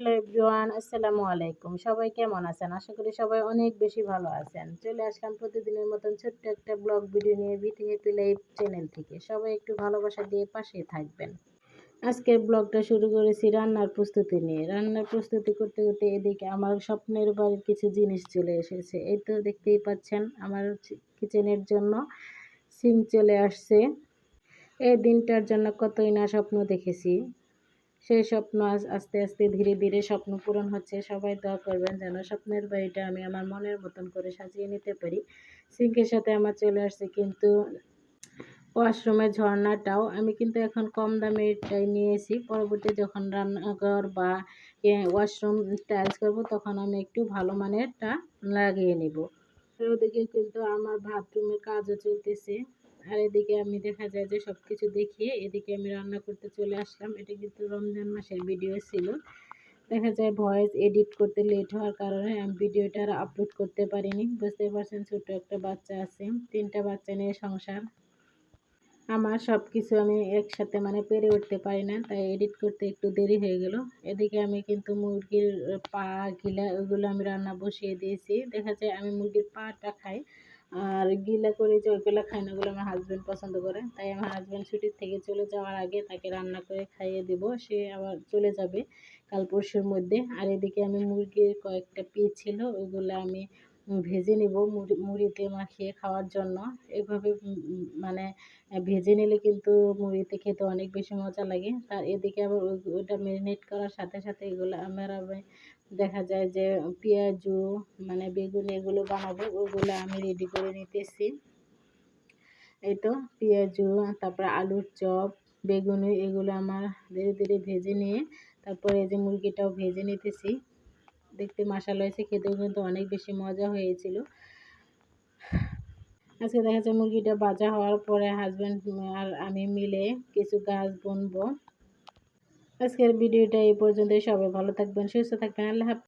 Hello everyone, আসসালামু আলাইকুম। সবাই কেমন আছেন? আশা করি সবাই অনেক বেশি ভালো আছেন। চলে আসলাম প্রতিদিনের মতন ছোট্ট একটা ব্লগ ভিডিও নিয়ে বিথি হ্যাপি লাইফ চ্যানেল থেকে। সবাই একটু ভালোবাসা দিয়ে পাশেই থাকবেন। আজকের ব্লগটা শুরু করেছি রান্নার প্রস্তুতি নিয়ে। রান্নার প্রস্তুতি করতে করতে এদিকে আমার স্বপ্নের বাড়ির কিছু জিনিস চলে এসেছে। এই তো দেখতেই পাচ্ছেন আমার কিচেনের জন্য সিঙ্ক চলে আসছে। এই দিনটার জন্য কতই না স্বপ্ন দেখেছি। সেই স্বপ্ন আস্তে আস্তে ধীরে ধীরে স্বপ্ন পূরণ হচ্ছে। সবাই দোয়া করবেন যেন স্বপ্নের বাড়িটা আমি আমার মনের মতন করে সাজিয়ে নিতে পারি। সিঙ্কের সাথে আমার চলে আসছে কিন্তু ওয়াশরুমের ঝর্ণাটাও। আমি কিন্তু এখন কম দামেরটাই নিয়েছি। পরবর্তী যখন রান্নাঘর বা ওয়াশরুম টাইলস করবো তখন আমি একটু ভালো মানেরটা লাগিয়ে নিব। ওদিকে কিন্তু আমার বাথরুমের কাজও চলতেছে। আর এদিকে আমি দেখা যায় যে সব কিছু দেখিয়ে এদিকে আমি রান্না করতে চলে আসলাম। এটা কিন্তু রমজান মাসের ভিডিও ছিল। দেখা যায় ভয়েস এডিট করতে লেট হওয়ার কারণে আমি ভিডিওটা আর আপলোড করতে পারিনি। বুঝতেই পারছেন ছোট একটা বাচ্চা আছে, 3টা বাচ্চা নিয়ে সংসার। আমার সব কিছু আমি একসাথে পেরে উঠতে পারি না, তাই এডিট করতে একটু দেরি হয়ে গেল। এদিকে আমি কিন্তু মুরগির পা গিলা ওইগুলো আমি রান্না বসিয়ে দিয়েছি। দেখা যায় আমি মুরগির পাটা খাই, আর গিলা করে যে ওইগুলো খাই না, ওগুলো আমার হাজব্যান্ড পছন্দ করে। তাই আমার হাজব্যান্ড ছুটির থেকে চলে যাওয়ার আগে তাকে রান্না করে খাইয়ে দিব। সে আবার চলে যাবে কাল পরশুর মধ্যে। আর এদিকে আমি মুরগির কয়েকটা পিস ছিল, ওইগুলো আমি ভেজে নিব মুড়িতে মাখিয়ে খাওয়ার জন্য। এভাবে ভেজে নিলে কিন্তু মুড়িতে খেতে অনেক বেশি মজা লাগে। তার এদিকে আবার ওইটা ম্যারিনেট করার সাথে সাথে এগুলো আমি দেখা যায় যে পেঁয়াজু বেগুন এগুলো বানাবো, ওগুলো আমি রেডি করে নিতেছি। এই তো পেঁয়াজু, তারপরে আলুর চপ, বেগুনি এগুলো আমার ধীরে ধীরে ভেজে নিয়ে তারপরে এই যে মুরগিটাও ভেজে নিতেছি। দেখতে মাশাআল্লাহ হয়েছে, খেতেও কিন্তু অনেক বেশি মজা হয়েছিল। আজকে দেখা যাচ্ছে মুরগিটা ভাজা হওয়ার পরে হাজব্যান্ড আর আমি মিলে কিছু গাছ বুনবো। আজকের ভিডিওটা এই পর্যন্তই। সবাই ভালো থাকবেন, সুস্থ থাকবেন। আল্লাহ হাফেজ।